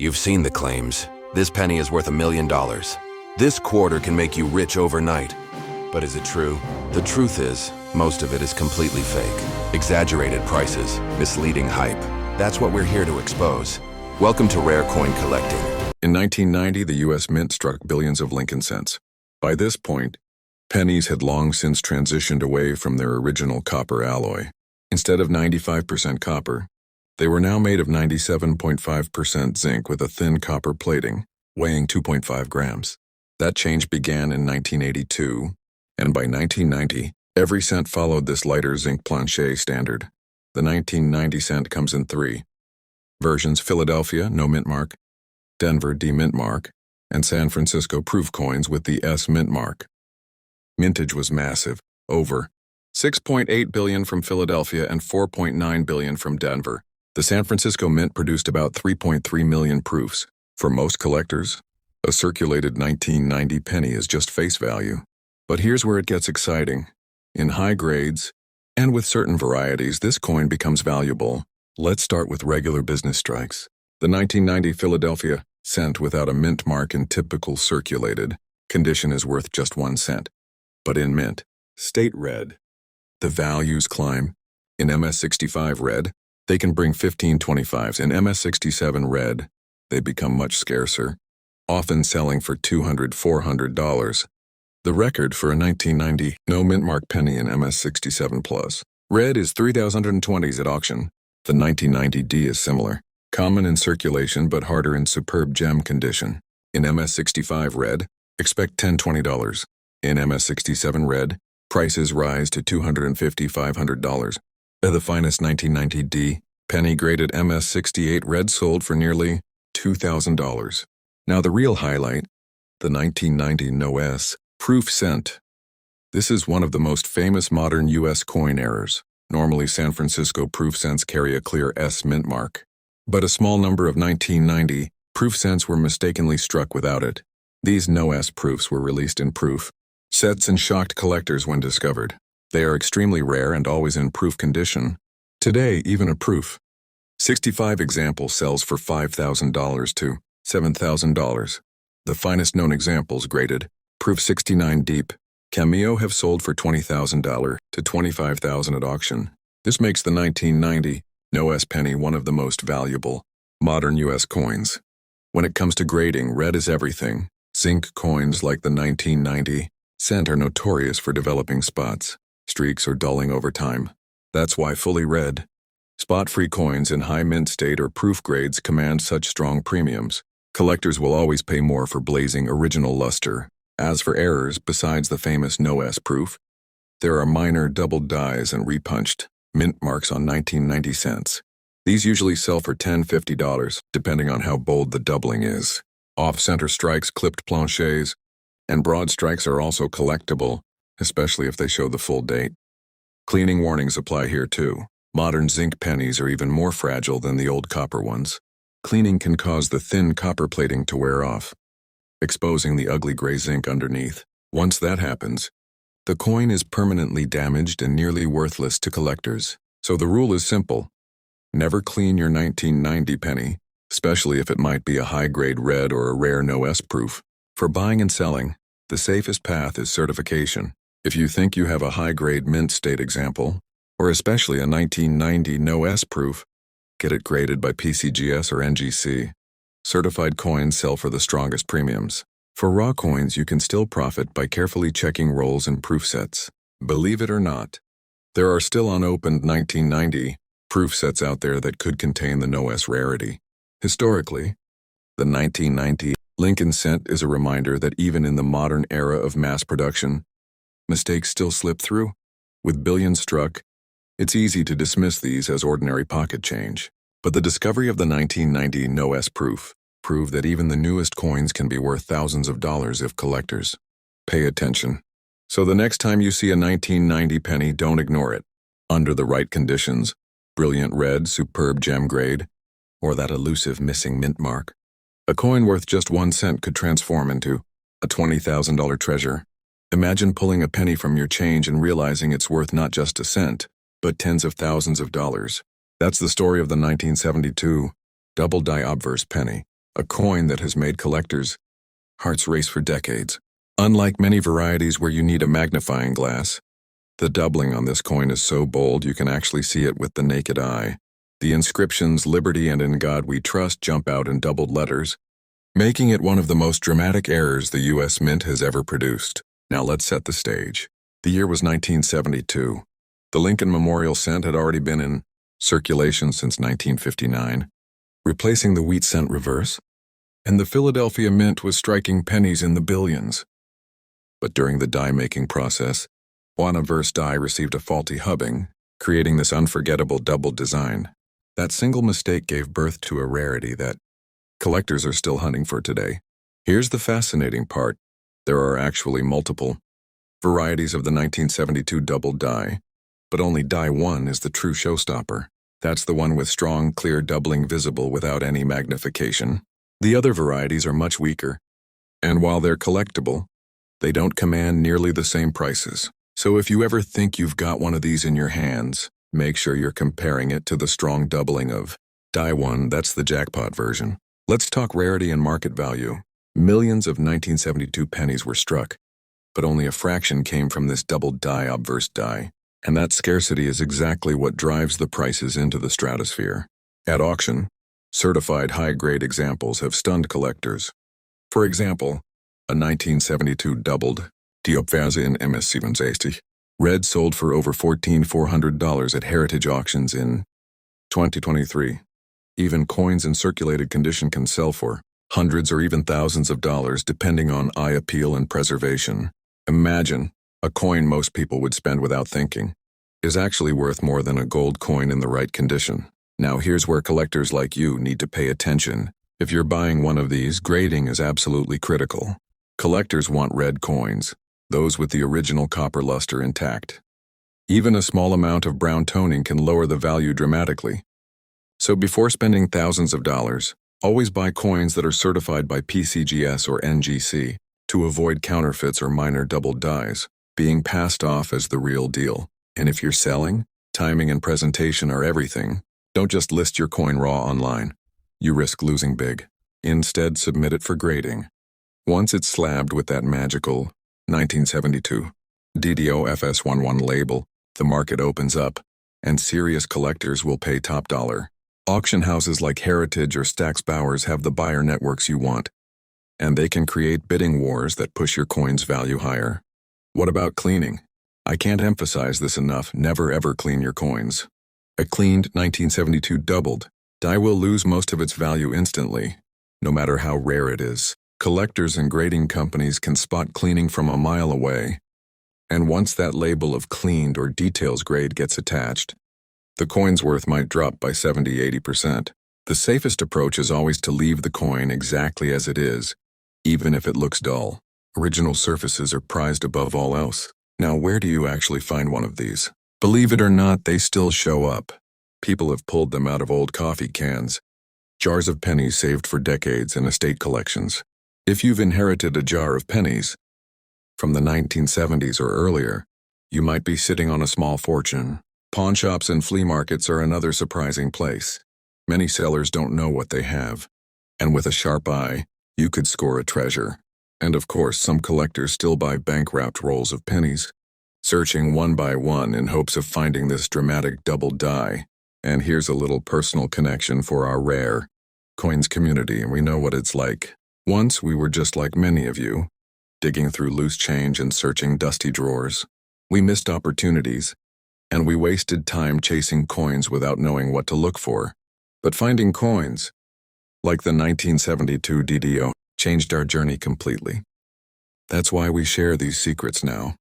You've seen the claims. This penny is worth $1 million. This quarter can make you rich overnight. But is it true? The truth is, most of it is completely fake. Exaggerated prices, misleading hype. That's what we're here to expose. Welcome to Rare Coin Collecting. In 1990, the U.S. Mint struck billions of Lincoln cents. By this point, pennies had long since transitioned away from their original copper alloy. Instead of 95% copper, they were now made of 97.5% zinc with a thin copper plating, weighing 2.5 grams. That change began in 1982, and by 1990, every cent followed this lighter zinc plancher standard. The 1990 cent comes in three versions: Philadelphia, no mint mark; Denver, D-mint mark; and San Francisco proof coins with the S mint mark. Mintage was massive, over $6.8 billion from Philadelphia and $4.9 billion from Denver. The San Francisco Mint produced about 3.3 million proofs. For most collectors, a circulated 1990 penny is just face value. But here's where it gets exciting. In high grades, and with certain varieties, this coin becomes valuable. Let's start with regular business strikes. The 1990 Philadelphia cent without a mint mark in typical circulated condition is worth just 1 cent. But in mint, state red, the values climb. In MS65 red, they can bring 1525s. In MS67 red, they become much scarcer, often selling for $200, $400. The record for a 1990 no mint mark penny in MS67 plus red is 3,020s at auction. The 1990 D is similar, common in circulation but harder in superb gem condition. In MS65 red, expect $10, $20. In MS67 red, prices rise to $250, $500. The finest 1990 D penny graded MS68 red sold for nearly $2,000. Now the real highlight, the 1990 No S proof cent. This is one of the most famous modern U.S. coin errors. Normally San Francisco proof cents carry a clear S mint mark, but a small number of 1990 proof cents were mistakenly struck without it. These No S proofs were released in proof sets and shocked collectors when discovered. They are extremely rare and always in proof condition. Today, even a proof 65 example sells for $5,000 to $7,000. The finest known examples graded proof 69 deep Cameo have sold for $20,000 to $25,000 at auction. This makes the 1990 No S penny one of the most valuable modern U.S. coins. When it comes to grading, red is everything. Zinc coins like the 1990 cent are notorious for developing spots, streaks, or dulling over time. That's why fully red, spot-free coins in high mint state or proof grades command such strong premiums. Collectors will always pay more for blazing original luster. As for errors, besides the famous No S proof, there are minor doubled dies and repunched mint marks on 1990 cents. These usually sell for $10, $50, depending on how bold the doubling is. Off-center strikes, clipped planchers, and broad strikes are also collectible, especially if they show the full date. Cleaning warnings apply here too. Modern zinc pennies are even more fragile than the old copper ones. Cleaning can cause the thin copper plating to wear off, exposing the ugly gray zinc underneath. Once that happens, the coin is permanently damaged and nearly worthless to collectors. So the rule is simple. Never clean your 1990 penny, especially if it might be a high-grade red or a rare No S proof. For buying and selling, the safest path is certification. If you think you have a high-grade mint state example, or especially a 1990 No S proof, get it graded by PCGS or NGC. Certified coins sell for the strongest premiums. For raw coins, you can still profit by carefully checking rolls and proof sets. Believe it or not, there are still unopened 1990 proof sets out there that could contain the No S rarity. Historically, the 1990 Lincoln cent is a reminder that even in the modern era of mass production, mistakes still slip through. With billions struck, it's easy to dismiss these as ordinary pocket change. But the discovery of the 1990 No S proof proved that even the newest coins can be worth thousands of dollars if collectors pay attention. So the next time you see a 1990 penny, don't ignore it. Under the right conditions, brilliant red, superb gem grade, or that elusive missing mint mark, a coin worth just 1 cent could transform into a $20,000 treasure. Imagine pulling a penny from your change and realizing it's worth not just a cent, but tens of thousands of dollars. That's the story of the 1972 Doubled Die Obverse penny. a coin that has made collectors' hearts race for decades. Unlike many varieties where you need a magnifying glass, the doubling on this coin is so bold you can actually see it with the naked eye. The inscriptions "Liberty" and "In God We Trust" jump out in doubled letters, making it one of the most dramatic errors the U.S. Mint has ever produced. Now let's set the stage. The year was 1972. The Lincoln Memorial cent had already been in circulation since 1959, replacing the wheat cent reverse, and the Philadelphia Mint was striking pennies in the billions. But during the die-making process, one obverse die received a faulty hubbing, creating this unforgettable double design. That single mistake gave birth to a rarity that collectors are still hunting for today. Here's the fascinating part. There are actually multiple varieties of the 1972 double die, but only die 1 is the true showstopper. That's the one with strong, clear doubling visible without any magnification. The other varieties are much weaker, and while they're collectible, they don't command nearly the same prices. So if you ever think you've got one of these in your hands, make sure you're comparing it to the strong doubling of die 1. That's the jackpot version. Let's talk rarity and market value. Millions of 1972 pennies were struck, but only a fraction came from this doubled die obverse die. And that scarcity is exactly what drives the prices into the stratosphere. At auction, certified high-grade examples have stunned collectors. For example, a 1972 doubled Die Obverse in MS-67. Red sold for over $14,400 at heritage auctions in 2023. Even coins in circulated condition can sell for hundreds or even thousands of dollars depending on eye appeal and preservation. Imagine, a coin most people would spend without thinking is actually worth more than a gold coin in the right condition. Now here's where collectors like you need to pay attention. If you're buying one of these, grading is absolutely critical. Collectors want red coins, those with the original copper luster intact. Even a small amount of brown toning can lower the value dramatically. So before spending thousands of dollars, always buy coins that are certified by PCGS or NGC to avoid counterfeits or minor double dies, being passed off as the real deal. And if you're selling, timing and presentation are everything. Don't just list your coin raw online. You risk losing big. Instead, submit it for grading. Once it's slabbed with that magical 1972 DDO FS11 label, the market opens up, and serious collectors will pay top dollar. Auction houses like Heritage or Stack's Bowers have the buyer networks you want, and they can create bidding wars that push your coin's value higher. What about cleaning? I can't emphasize this enough. Never ever clean your coins. A cleaned 1972 doubled die will lose most of its value instantly, no matter how rare it is. Collectors and grading companies can spot cleaning from a mile away, and once that label of cleaned or details grade gets attached, the coin's worth might drop by 70–80%. The safest approach is always to leave the coin exactly as it is, even if it looks dull. Original surfaces are prized above all else. Now, where do you actually find one of these? Believe it or not, they still show up. People have pulled them out of old coffee cans, jars of pennies saved for decades in estate collections. If you've inherited a jar of pennies from the 1970s or earlier, you might be sitting on a small fortune. Pawn shops and flea markets are another surprising place. Many sellers don't know what they have, and with a sharp eye, you could score a treasure. And of course, some collectors still buy bank-wrapped rolls of pennies, searching one by one in hopes of finding this dramatic double die. And here's a little personal connection for our rare coins community, and we know what it's like. Once we were just like many of you, digging through loose change and searching dusty drawers. We missed opportunities, and we wasted time chasing coins without knowing what to look for. But finding coins, like the 1972 DDO, changed our journey completely. That's why we share these secrets now,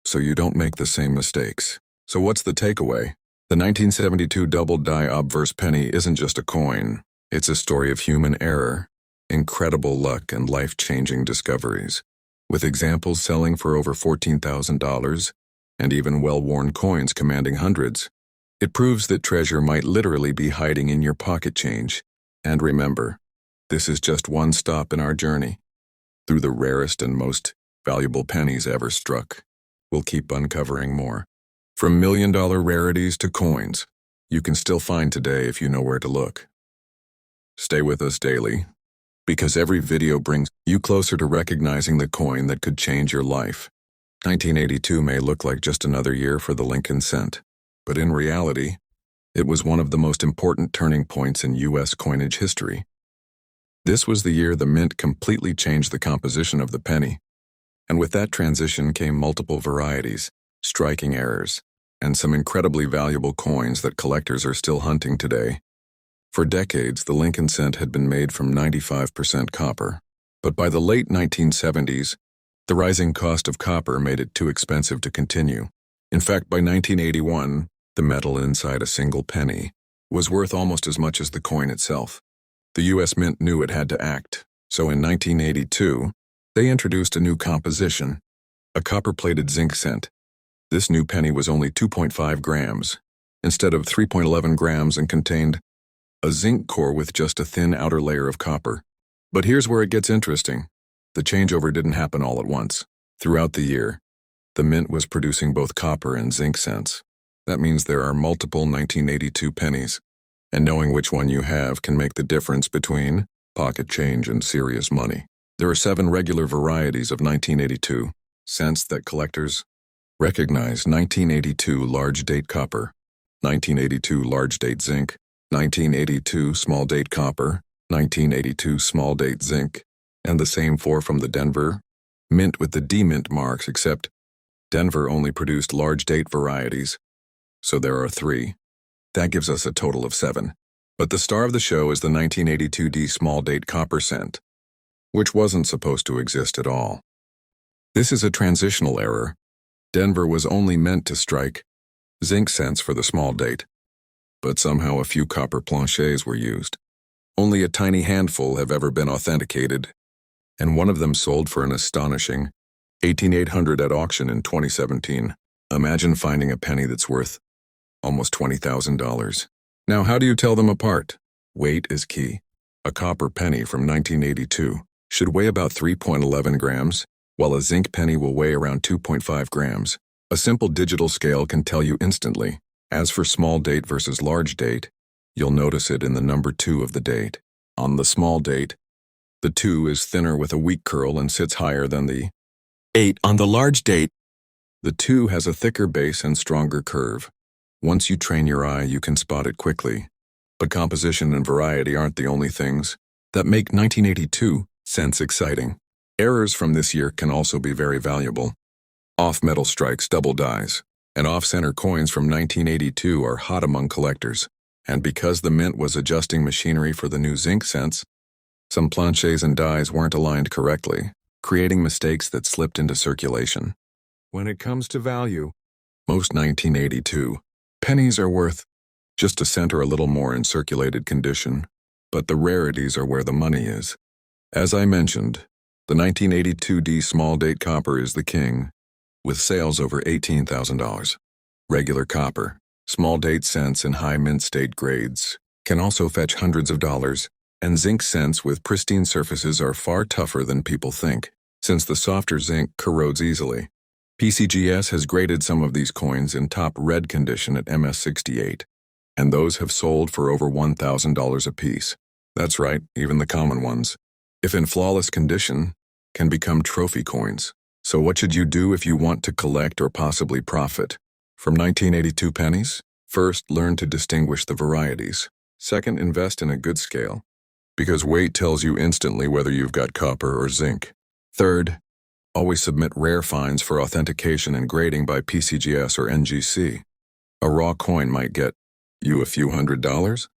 so you don't make the same mistakes. So what's the takeaway? The 1972 Doubled Die Obverse penny isn't just a coin. It's a story of human error, incredible luck, and life-changing discoveries. With examples selling for over $14,000 and even well-worn coins commanding hundreds, it proves that treasure might literally be hiding in your pocket change. And remember, this is just one stop in our journey through the rarest and most valuable pennies ever struck. We'll keep uncovering more. From million-dollar rarities to coins, you can still find today if you know where to look. Stay with us daily, because every video brings you closer to recognizing the coin that could change your life. 1982 may look like just another year for the Lincoln cent, but in reality, it was one of the most important turning points in U.S. coinage history. This was the year the mint completely changed the composition of the penny, and with that transition came multiple varieties, striking errors, and some incredibly valuable coins that collectors are still hunting today. For decades, the Lincoln cent had been made from 95% copper, but by the late 1970s, the rising cost of copper made it too expensive to continue. In fact, by 1981, the metal inside a single penny was worth almost as much as the coin itself. The U.S. Mint knew it had to act, so in 1982, they introduced a new composition, a copper-plated zinc cent. This new penny was only 2.5 grams, instead of 3.11 grams, and contained a zinc core with just a thin outer layer of copper. But here's where it gets interesting. The changeover didn't happen all at once. Throughout the year, the mint was producing both copper and zinc cents. That means there are multiple 1982 pennies, and knowing which one you have can make the difference between pocket change and serious money. There are 7 regular varieties of 1982 cents that collectors recognize: 1982 large date copper, 1982 large date zinc, 1982 small date copper, 1982 small date zinc, and the same 4 from the Denver Mint with the D-Mint marks, except Denver only produced large date varieties, so there are 3. That gives us a total of 7. But the star of the show is the 1982 D small date copper cent, which wasn't supposed to exist at all. This is a transitional error. Denver was only meant to strike zinc cents for the small date, but somehow a few copper planchets were used. Only a tiny handful have ever been authenticated, and one of them sold for an astonishing $18,800 at auction in 2017. Imagine finding a penny that's worth almost $20,000. Now, how do you tell them apart? Weight is key. A copper penny from 1982 should weigh about 3.11 grams, while a zinc penny will weigh around 2.5 grams. A simple digital scale can tell you instantly. As for small date versus large date, you'll notice it in the number 2 of the date. On the small date, the 2 is thinner with a weak curl and sits higher than the 8 on the large date. The 2 has a thicker base and stronger curve. Once you train your eye, you can spot it quickly. But composition and variety aren't the only things that make 1982 cents exciting. Errors from this year can also be very valuable. Off-metal strikes, double dies, and off-center coins from 1982 are hot among collectors. And because the mint was adjusting machinery for the new zinc cents, some planchets and dies weren't aligned correctly, creating mistakes that slipped into circulation. When it comes to value, most 1982 pennies are worth just a cent or a little more in circulated condition, but the rarities are where the money is. As I mentioned, the 1982 D small date copper is the king, with sales over $18,000. Regular copper, small date cents in high mint state grades, can also fetch hundreds of dollars, and zinc cents with pristine surfaces are far tougher than people think, since the softer zinc corrodes easily. PCGS has graded some of these coins in top red condition at MS68, and those have sold for over $1,000 a piece. That's right, even the common ones, if in flawless condition, can become trophy coins. So what should you do if you want to collect or possibly profit from 1982 pennies? First, learn to distinguish the varieties. Second, invest in a good scale, because weight tells you instantly whether you've got copper or zinc. Third, always submit rare finds for authentication and grading by PCGS or NGC. A raw coin might get you a few $100s,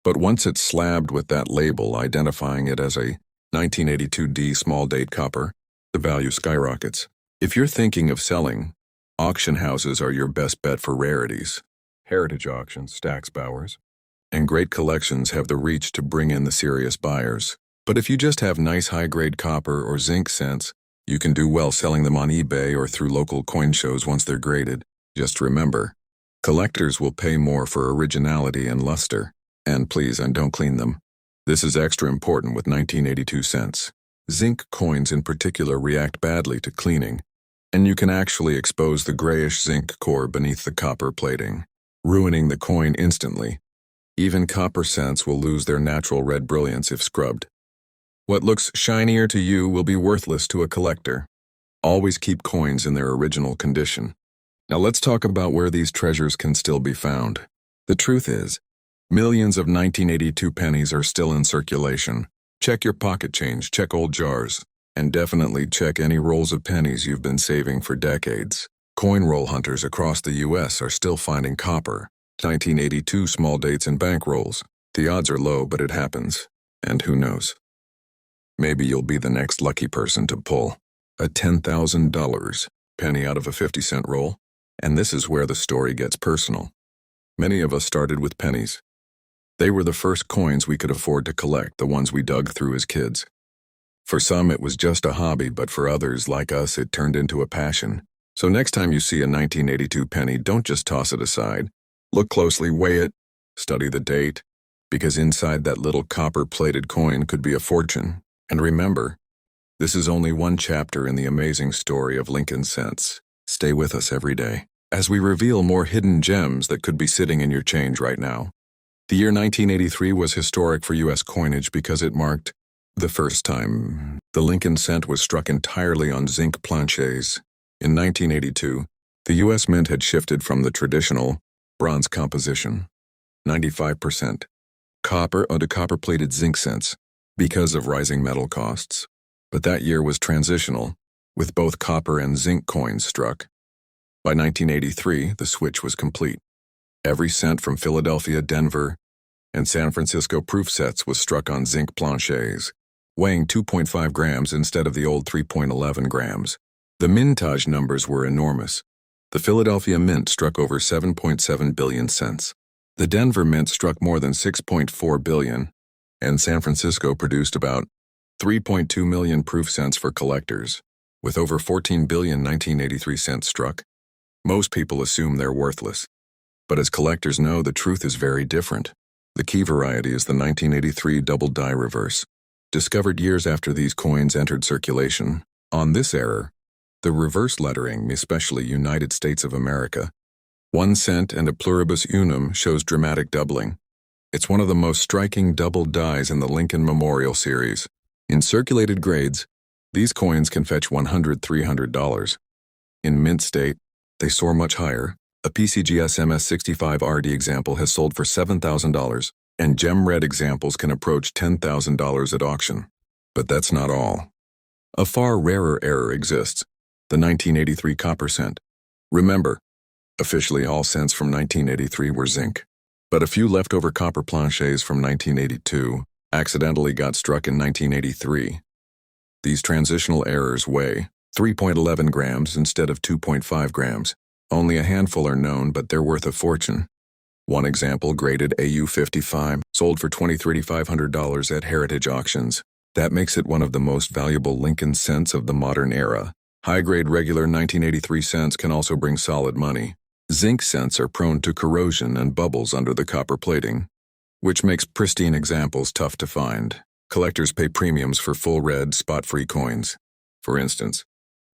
but once it's slabbed with that label identifying it as a 1982 D small date copper, the value skyrockets. If you're thinking of selling, auction houses are your best bet for rarities. Heritage auctions, Stack's Bowers, and great collections have the reach to bring in the serious buyers. But if you just have nice high-grade copper or zinc cents, you can do well selling them on eBay or through local coin shows once they're graded. Just remember, collectors will pay more for originality and luster. And please, don't clean them. This is extra important with 1982 cents. Zinc coins in particular react badly to cleaning, and you can actually expose the grayish zinc core beneath the copper plating, ruining the coin instantly. Even copper cents will lose their natural red brilliance if scrubbed. What looks shinier to you will be worthless to a collector. Always keep coins in their original condition. Now let's talk about where these treasures can still be found. The truth is, millions of 1982 pennies are still in circulation. Check your pocket change, check old jars, and definitely check any rolls of pennies you've been saving for decades. Coin roll hunters across the US are still finding copper, 1982 small dates in bank rolls. The odds are low, but it happens. And who knows? Maybe you'll be the next lucky person to pull a $10,000 penny out of a 50-cent roll. And this is where the story gets personal. Many of us started with pennies. They were the first coins we could afford to collect, the ones we dug through as kids. For some, it was just a hobby, but for others, like us, it turned into a passion. So next time you see a 1982 penny, don't just toss it aside. Look closely, weigh it, study the date, because inside that little copper-plated coin could be a fortune. And remember, this is only one chapter in the amazing story of Lincoln cents. Stay with us every day as we reveal more hidden gems that could be sitting in your change right now. The year 1983 was historic for U.S. coinage because it marked the first time the Lincoln cent was struck entirely on zinc planchets. In 1982, the U.S. Mint had shifted from the traditional bronze composition, 95% copper, onto copper-plated zinc cents because of rising metal costs. But that year was transitional, with both copper and zinc coins struck. By 1983, the switch was complete. Every cent from Philadelphia, Denver, and San Francisco proof sets was struck on zinc planchets, weighing 2.5 grams instead of the old 3.11 grams. The mintage numbers were enormous. The Philadelphia Mint struck over 7.7 billion cents. The Denver Mint struck more than 6.4 billion, and San Francisco produced about 3.2 million proof cents for collectors, with over 14 billion 1983 cents struck. Most people assume they're worthless, but as collectors know, the truth is very different. The key variety is the 1983 Doubled Die Reverse, discovered years after these coins entered circulation. On this error, the reverse lettering, especially United States of America, 1 cent and a pluribus unum, shows dramatic doubling. It's one of the most striking doubled dies in the Lincoln Memorial series. In circulated grades, these coins can fetch $100, $300. In mint state, they soar much higher. A PCGS MS65 RD example has sold for $7,000, and gem red examples can approach $10,000 at auction. But that's not all. A far rarer error exists, the 1983 copper cent. Remember, officially all cents from 1983 were zinc, but a few leftover copper planchets from 1982 accidentally got struck in 1983. These transitional errors weigh 3.11 grams instead of 2.5 grams. Only a handful are known, but they're worth a fortune. One example, graded AU55, sold for $2,500 at heritage auctions. That makes it one of the most valuable Lincoln cents of the modern era. High-grade regular 1983 cents can also bring solid money. Zinc cents are prone to corrosion and bubbles under the copper plating, which makes pristine examples tough to find. Collectors pay premiums for full red, spot-free coins. For instance,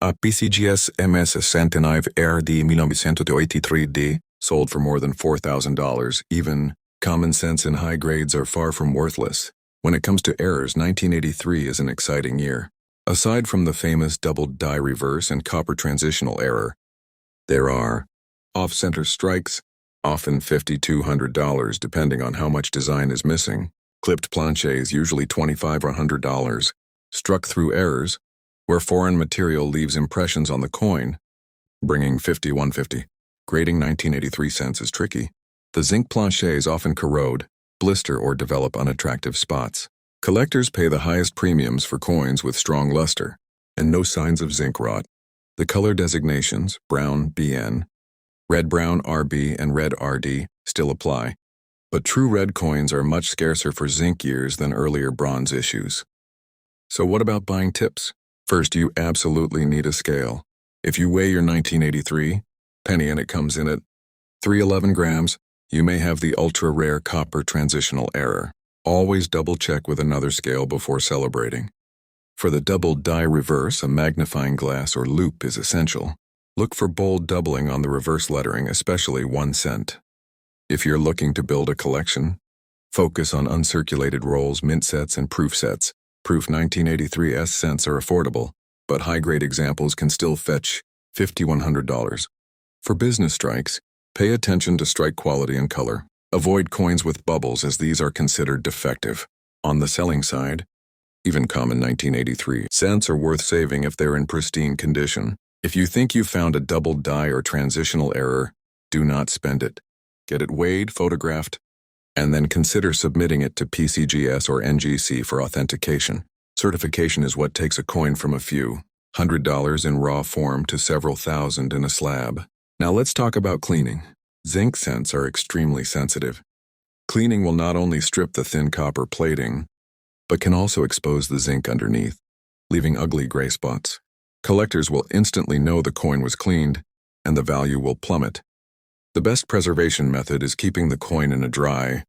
a PCGS MS69 RD 1983D sold for more than $4,000. Even common sense in high grades are far from worthless. When it comes to errors, 1983 is an exciting year. Aside from the famous doubled die reverse and copper transitional error, there are off-center strikes, often $5,200 depending on how much design is missing. Clipped planchets, usually $25 or $100. Struck through errors, where foreign material leaves impressions on the coin, bringing $51.50. Grading 1983 cents is tricky. The zinc planchets often corrode, blister, or develop unattractive spots. Collectors pay the highest premiums for coins with strong luster and no signs of zinc rot. The color designations, brown BN, red-brown RB, and red RD, still apply, but true red coins are much scarcer for zinc years than earlier bronze issues. So what about buying tips? First, you absolutely need a scale. If you weigh your 1983 penny and it comes in at 311 grams, you may have the ultra-rare copper transitional error. Always double-check with another scale before celebrating. For the doubled die reverse, a magnifying glass or loupe is essential. Look for bold doubling on the reverse lettering, especially 1 cent. If you're looking to build a collection, focus on uncirculated rolls, mint sets, and proof sets. Proof 1983 cents are affordable, but high-grade examples can still fetch $5,100. For business strikes, pay attention to strike quality and color. Avoid coins with bubbles as these are considered defective. On the selling side, even common 1983 cents are worth saving if they're in pristine condition. If you think you found a doubled die or transitional error, do not spend it. Get it weighed, photographed, and then consider submitting it to PCGS or NGC for authentication. Certification is what takes a coin from a few $100 in raw form to several thousand in a slab. Now let's talk about cleaning. Zinc cents are extremely sensitive. Cleaning will not only strip the thin copper plating, but can also expose the zinc underneath, leaving ugly gray spots. Collectors will instantly know the coin was cleaned, and the value will plummet. The best preservation method is keeping the coin in a dry,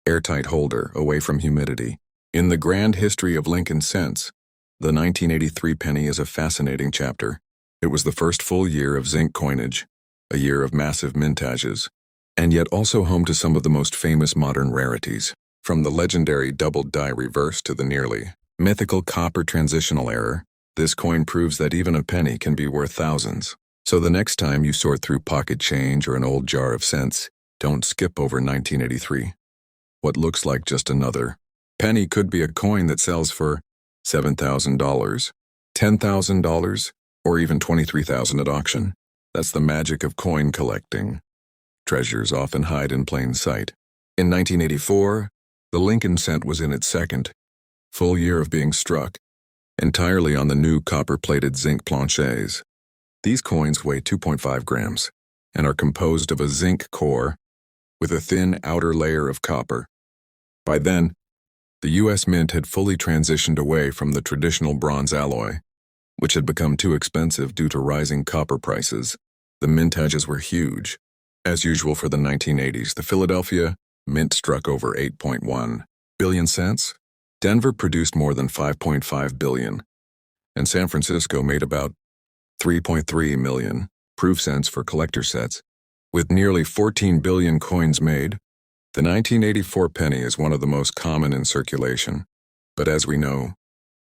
airtight holder away from humidity. In the grand history of Lincoln cents, the 1983 penny is a fascinating chapter. It was the first full year of zinc coinage, a year of massive mintages, and yet also home to some of the most famous modern rarities. From the legendary Doubled Die Obverse to the nearly mythical copper transitional error, this coin proves that even a penny can be worth thousands. So the next time you sort through pocket change or an old jar of cents, don't skip over 1983. What looks like just another penny could be a coin that sells for $7,000, $10,000, or even $23,000 at auction. That's the magic of coin collecting. Treasures often hide in plain sight. In 1984, the Lincoln cent was in its second full year of being struck, entirely on the new copper-plated zinc planchets. These coins weigh 2.5 grams and are composed of a zinc core with a thin outer layer of copper. By then, the U.S. Mint had fully transitioned away from the traditional bronze alloy, which had become too expensive due to rising copper prices. The mintages were huge. As usual for the 1980s, the Philadelphia Mint struck over 8.1 billion cents. Denver produced more than 5.5 billion, and San Francisco made about 3.3 million proof cents for collector sets. With nearly 14 billion coins made, the 1984 penny is one of the most common in circulation. But as we know,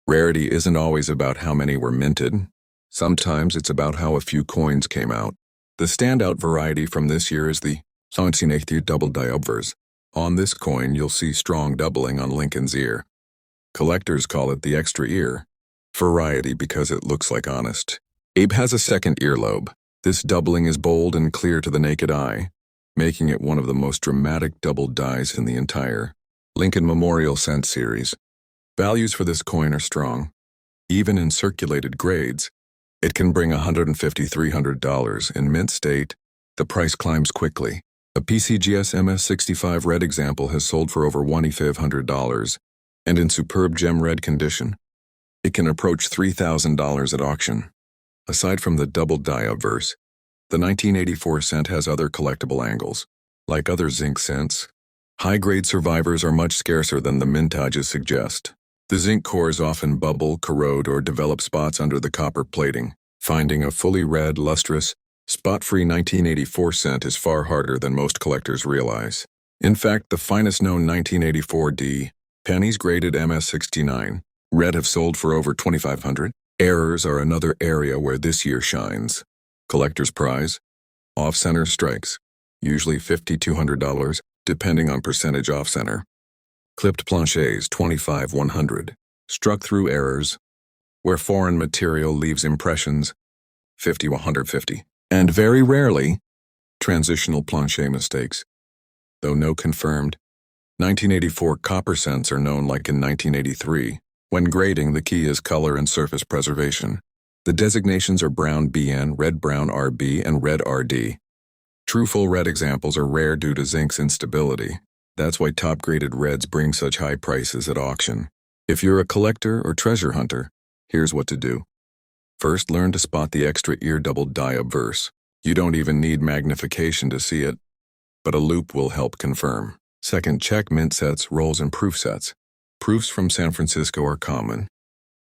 rarity isn't always about how many were minted. Sometimes it's about how a few coins came out. The standout variety from this year is the 1983 Doubled Die Obverse. On this coin, you'll see strong doubling on Lincoln's ear. Collectors call it the extra ear variety because it looks like honest. Abe has a second earlobe. This doubling is bold and clear to the naked eye, making it one of the most dramatic doubled dies in the entire Lincoln Memorial Cent series. Values for this coin are strong. Even in circulated grades, it can bring $150–300. In mint state, the price climbs quickly. A PCGS MS65 red example has sold for over $2,500, and in superb gem red condition, it can approach $3,000 at auction. Aside from the Doubled Die Obverse, the 1984 cent has other collectible angles. Like other zinc cents, high-grade survivors are much scarcer than the mintages suggest. The zinc cores often bubble, corrode, or develop spots under the copper plating. Finding a fully red, lustrous, spot-free 1984 cent is far harder than most collectors realize. In fact, the finest known 1984 D pennies graded MS69 red have sold for over $2,500. Errors are another area where this year shines. Collector's prize, off-center strikes, usually $5,200, depending on percentage off-center. Clipped planchets, $25–100. Struck through errors, where foreign material leaves impressions, $50–150. And very rarely, transitional planchet mistakes. Though no confirmed, 1984 copper cents are known like in 1983. When grading, the key is color and surface preservation. The designations are brown BN, red brown RB, and red RD. True full red examples are rare due to zinc's instability. That's why top-graded reds bring such high prices at auction. If you're a collector or treasure hunter, here's what to do. First, learn to spot the extra ear Doubled Die Obverse. You don't even need magnification to see it, but a loupe will help confirm. Second, check mint sets, rolls, and proof sets. Proofs from San Francisco are common,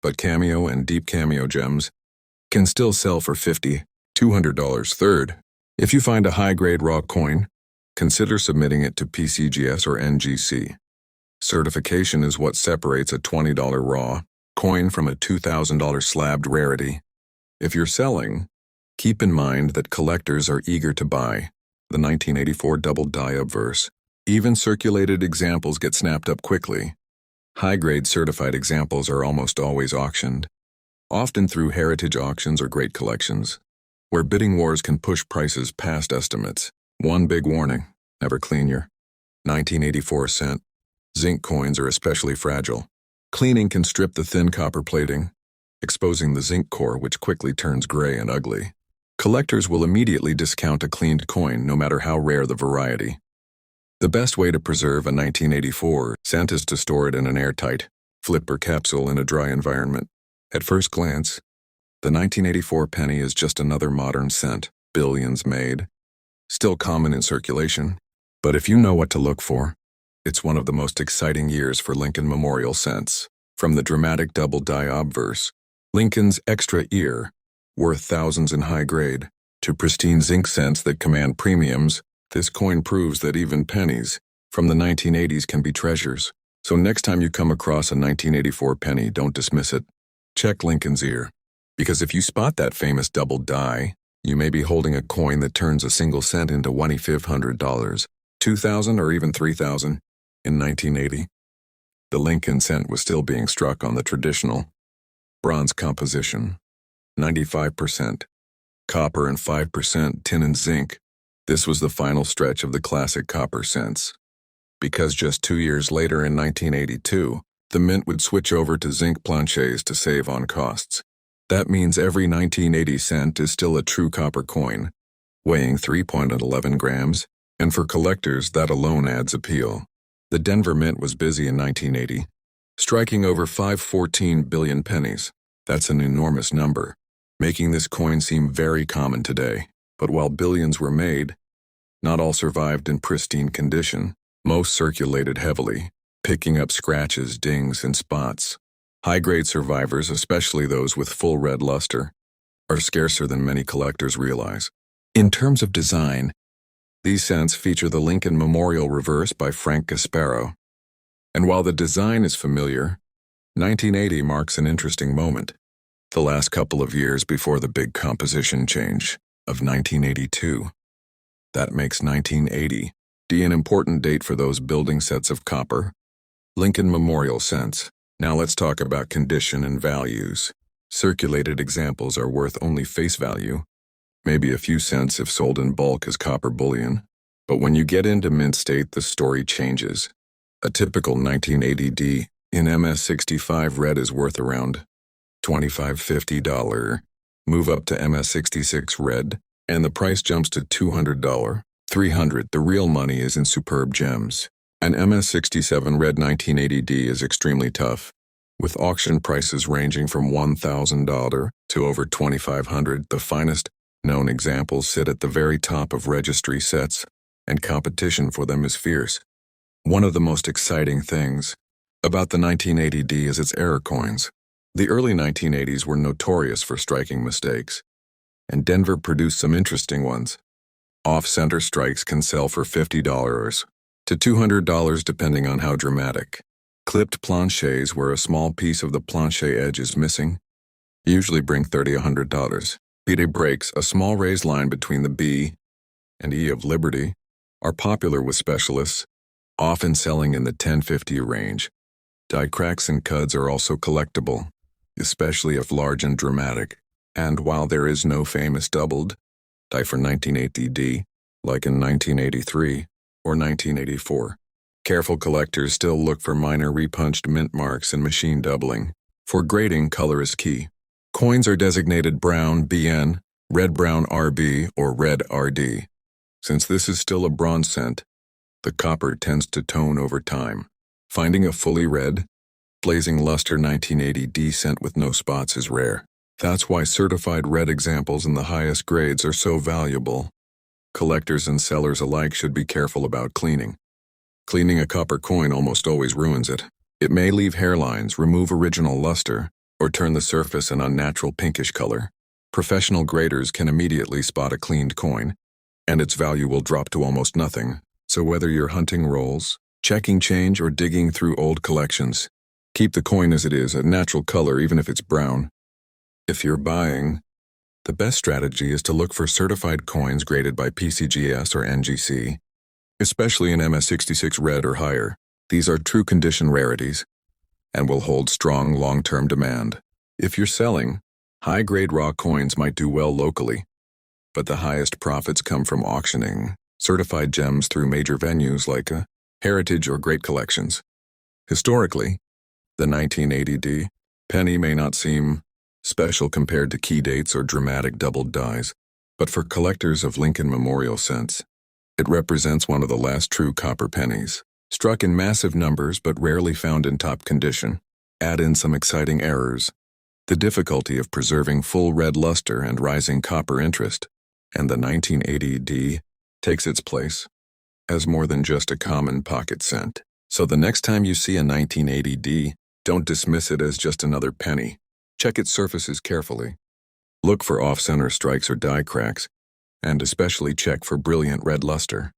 but cameo and deep cameo gems can still sell for $50–200. Third, if you find a high-grade raw coin, consider submitting it to PCGS or NGC. Certification is what separates a $20 raw Coin from a $2,000 slabbed rarity. If you're selling, keep in mind that collectors are eager to buy the 1984 Doubled Die Obverse. Even circulated examples get snapped up quickly. High-grade certified examples are almost always auctioned, often through heritage auctions or great collections, where bidding wars can push prices past estimates. One big warning: never clean your 1984 cent. Zinc coins are especially fragile. Cleaning can strip the thin copper plating, exposing the zinc core, which quickly turns gray and ugly. Collectors will immediately discount a cleaned coin, no matter how rare the variety. The best way to preserve a 1984 cent is to store it in an airtight flipper capsule in a dry environment. At first glance, the 1984 penny is just another modern cent, billions made, still common in circulation. But if you know what to look for, it's one of the most exciting years for Lincoln Memorial cents. From the dramatic Doubled Die Obverse, Lincoln's extra ear, worth thousands in high grade, to pristine zinc cents that command premiums, this coin proves that even pennies from the 1980s can be treasures. So next time you come across a 1984 penny, don't dismiss it. Check Lincoln's ear. Because if you spot that famous double die, you may be holding a coin that turns a single cent into $2,500, $2,000, or even $3,000 in 1980. The Lincoln cent was still being struck on the traditional bronze composition, 95% copper and 5% tin and zinc. This was the final stretch of the classic copper cents. Because just 2 years later in 1982, the mint would switch over to zinc planchets to save on costs. That means every 1980 cent is still a true copper coin, weighing 3.11 grams, and for collectors that alone adds appeal. The Denver Mint was busy in 1980, striking over 514 billion pennies. That's an enormous number, making this coin seem very common today. But while billions were made, not all survived in pristine condition. Most circulated heavily, picking up scratches, dings, and spots. High-grade survivors, especially those with full red luster, are scarcer than many collectors realize. In terms of design, these cents feature the Lincoln Memorial Reverse by Frank Gasparo. And while the design is familiar, 1980 marks an interesting moment. The last couple of years before the big composition change of 1982. That makes 1980 an important date for those building sets of copper Lincoln Memorial cents. Now let's talk about condition and values. Circulated examples are worth only face value, maybe a few cents if sold in bulk as copper bullion. But when you get into mint state, the story changes. A typical 1980 D in MS65 red is worth around $25–50. Move up to MS66 red, and the price jumps to $200, $300. The real money is in superb gems. An MS67 red 1980D is extremely tough, with auction prices ranging from $1,000 to over $2,500. The finest known examples sit at the very top of registry sets, and competition for them is fierce. One of the most exciting things about the 1980D is its error coins. The early 1980s were notorious for striking mistakes, and Denver produced some interesting ones. Off-center strikes can sell for $50 to $200 depending on how dramatic. Clipped planchets, where a small piece of the planchet edge is missing, usually bring $30–100. B-Day breaks, a small raised line between the B and E of Liberty, are popular with specialists, often selling in the $10–50 range. Die cracks and cuds are also collectible, especially if large and dramatic. And while there is no famous doubled die for 1980D, like in 1983 or 1984, careful collectors still look for minor repunched mint marks and machine doubling. For grading, color is key. Coins are designated brown BN, red-brown RB, or red RD. Since this is still a bronze cent, the copper tends to tone over time. Finding a fully red, blazing luster 1980D cent with no spots is rare. That's why certified red examples in the highest grades are so valuable. Collectors and sellers alike should be careful about cleaning. Cleaning a copper coin almost always ruins it. It may leave hairlines, remove original luster, or turn the surface an unnatural pinkish color. Professional graders can immediately spot a cleaned coin, and its value will drop to almost nothing. So whether you're hunting rolls, checking change, or digging through old collections, Keep the coin as it is, a natural color even if it's brown. If you're buying, the best strategy is to look for certified coins graded by PCGS or NGC, especially in MS66 red or higher. These are true condition rarities and will hold strong long-term demand. If you're selling, high-grade raw coins might do well locally, but the highest profits come from auctioning certified gems through major venues like Heritage or Great Collections. Historically, the 1980D penny may not seem special compared to key dates or dramatic doubled dies, but for collectors of Lincoln Memorial cents, it represents one of the last true copper pennies. Struck in massive numbers but rarely found in top condition. Add in some exciting errors, the difficulty of preserving full red luster and rising copper interest, and the 1980D takes its place as more than just a common pocket cent. So the next time you see a 1980D, don't dismiss it as just another penny. Check its surfaces carefully. Look for off-center strikes or die cracks, and especially check for brilliant red luster,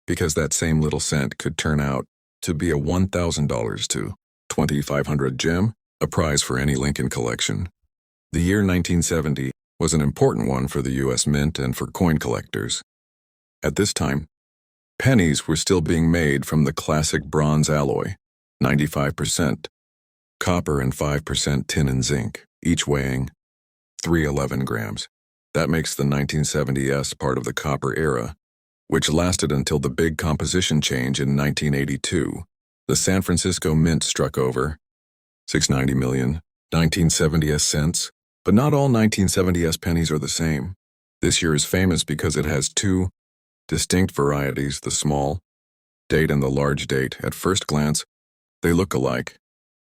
because that same little cent could turn out to be a $1,000 to $2,500 gem, a prize for any Lincoln collection. The year 1970 was an important one for the U.S. Mint and for coin collectors. At this time, pennies were still being made from the classic bronze alloy, 95% copper and 5% tin and zinc, each weighing 311 grams. That makes the 1970s part of the copper era, which lasted until the big composition change in 1982. The San Francisco Mint struck over 690 million 1970s cents, but not all 1970s pennies are the same. This year is famous because it has two distinct varieties, the small date and the large date. At first glance, they look alike,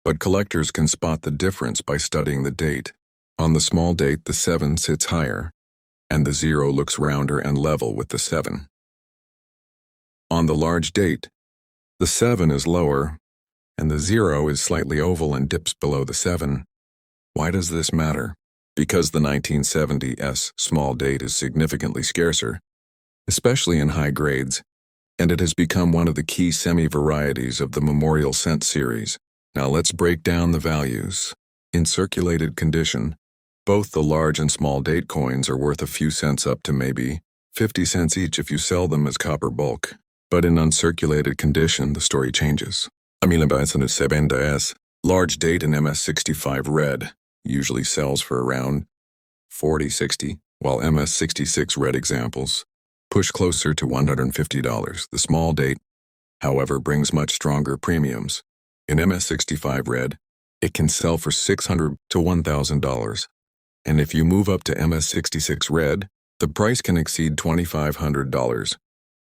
but collectors can spot the difference by studying the date. On the small date, the 7 sits higher, and the 0 looks rounder and level with the 7. On the large date, the 7 is lower, and the 0 is slightly oval and dips below the 7. Why does this matter? Because the 1970s small date is significantly scarcer, especially in high grades, and it has become one of the key semi-varieties of the Memorial Cent series. Now let's break down the values. In circulated condition, both the large and small date coins are worth a few cents up to maybe 50 cents each if you sell them as copper bulk. But in uncirculated condition, the story changes. Large date in MS65 red usually sells for around $40-60, while MS66 red examples push closer to $150. The small date, however, brings much stronger premiums. In MS65 red, it can sell for $600 to $1,000. And if you move up to MS66 red, the price can exceed $2,500.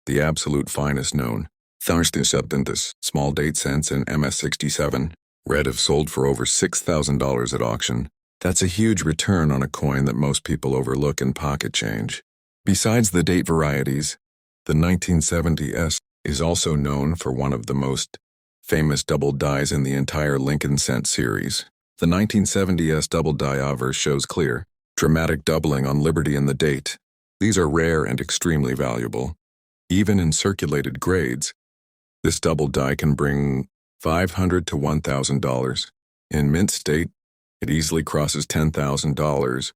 The absolute finest known, small date cents in MS67 red have sold for over $6,000 at auction. That's a huge return on a coin that most people overlook in pocket change. Besides the date varieties, the 1970s is also known for one of the most famous doubled dies in the entire Lincoln Cent series. The 1970s Doubled Die Obverse shows clear, dramatic doubling on Liberty and the date. These are rare and extremely valuable. Even in circulated grades, this doubled die can bring $500 to $1,000. In mint state, it easily crosses $10,000,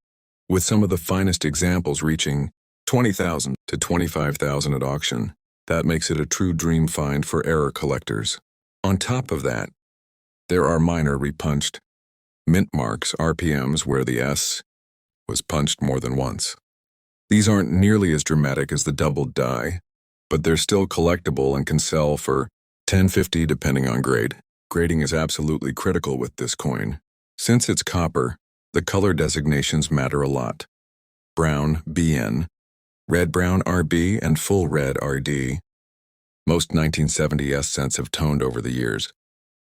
with some of the finest examples reaching $20,000 to $25,000 at auction. That makes it a true dream find for error collectors. On top of that, there are minor repunched mint marks, RPMs, where the S was punched more than once. These aren't nearly as dramatic as the doubled die, but they're still collectible and can sell for $10-50 depending on grade. Grading is absolutely critical with this coin. Since it's copper, the color designations matter a lot. Brown, BN, red-brown, RB, and full red, RD. Most 1970s cents have toned over the years,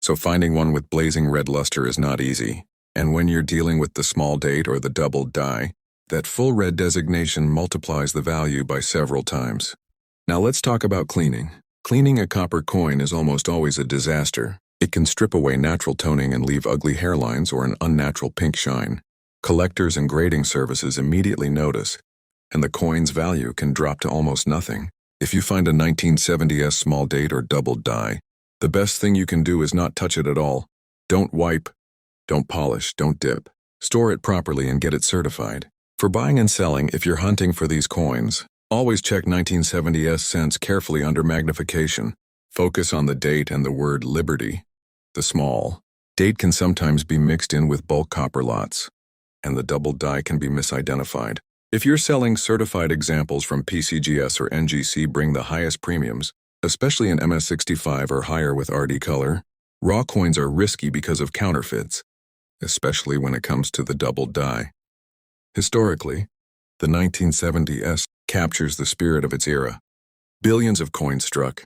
so finding one with blazing red luster is not easy. And when you're dealing with the small date or the doubled die, that full red designation multiplies the value by several times. Now let's talk about cleaning. Cleaning a copper coin is almost always a disaster. It can strip away natural toning and leave ugly hairlines or an unnatural pink shine. Collectors and grading services immediately notice, and the coin's value can drop to almost nothing. If you find a 1970s small date or doubled die, the best thing you can do is not touch it at all. Don't wipe, don't polish, don't dip. Store it properly and get it certified. For buying and selling, if you're hunting for these coins, always check 1970s cents carefully under magnification. Focus on the date and the word Liberty. The small date can sometimes be mixed in with bulk copper lots, and the doubled die can be misidentified. If you're selling certified examples from PCGS or NGC, bring the highest premiums, especially in MS65 or higher with RD color. Raw coins are risky because of counterfeits, especially when it comes to the doubled die. Historically, the 1970s captures the spirit of its era. Billions of coins struck,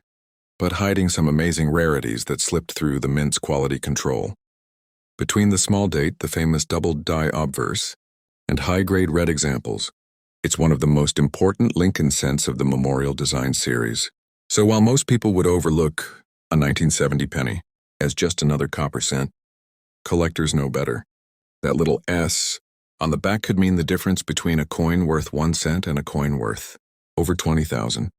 but hiding some amazing rarities that slipped through the mint's quality control. Between the small date, the famous Doubled Die Obverse, and high-grade red examples, it's one of the most important Lincoln cents of the Memorial Design series. So while most people would overlook a 1970 penny as just another copper cent, collectors know better. That little S on the back could mean the difference between a coin worth 1 cent and a coin worth over 20,000.